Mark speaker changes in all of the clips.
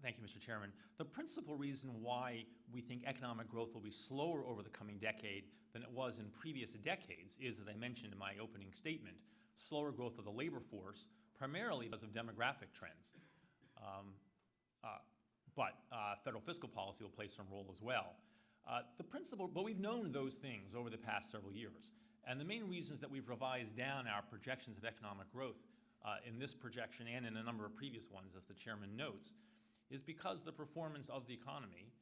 Speaker 1: Thank you, Mr. Chairman. The principal reason why we think economic growth will be slower over the coming decade than it was in previous decades is, as I mentioned in my opening statement, slower growth of the labor force, primarily because of demographic trends. But federal fiscal policy will play some role as well. But we've known those things over the past several years. And the main reasons that we've revised down our projections of economic growth in this projection and in a number of previous ones, as the chairman notes, is because the performance of the economy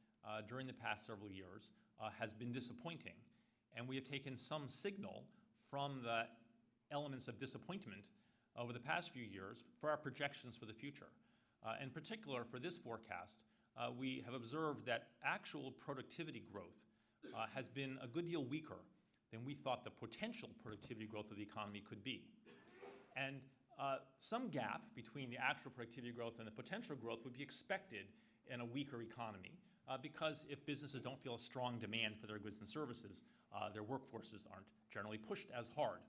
Speaker 1: during the past several years has been disappointing. And we have taken some signal from the elements of disappointment over the past few years for our projections for the future. In particular, for this forecast, we have observed that actual productivity growth has been a good deal weaker than we thought the potential productivity growth of the economy could be. And some gap between the actual productivity growth and the potential growth would be expected in a weaker economy because if businesses don't feel a strong demand for their goods and services, their workforces aren't generally pushed as hard.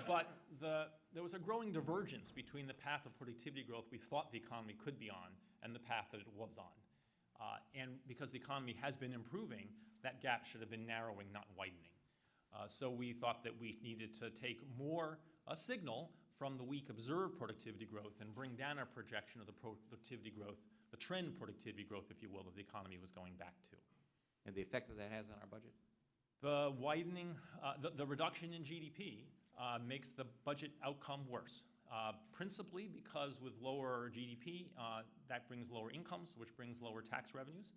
Speaker 1: But there was a growing divergence between the path of productivity growth we thought the economy could be on and the path that it was on. And because the economy has been improving, that gap should have been narrowing, not widening. So we thought that we needed to take more a signal from the weak observed productivity growth and bring down our projection of the productivity growth, the trend productivity growth, if you will, that the economy was going back to.
Speaker 2: And the effect that has on our budget?
Speaker 1: The widening, the reduction in GDP makes the budget outcome worse, principally because with lower GDP, that brings lower incomes, which brings lower tax revenues.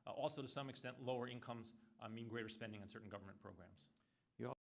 Speaker 1: Also, to some extent, lower incomes mean greater spending on certain government programs.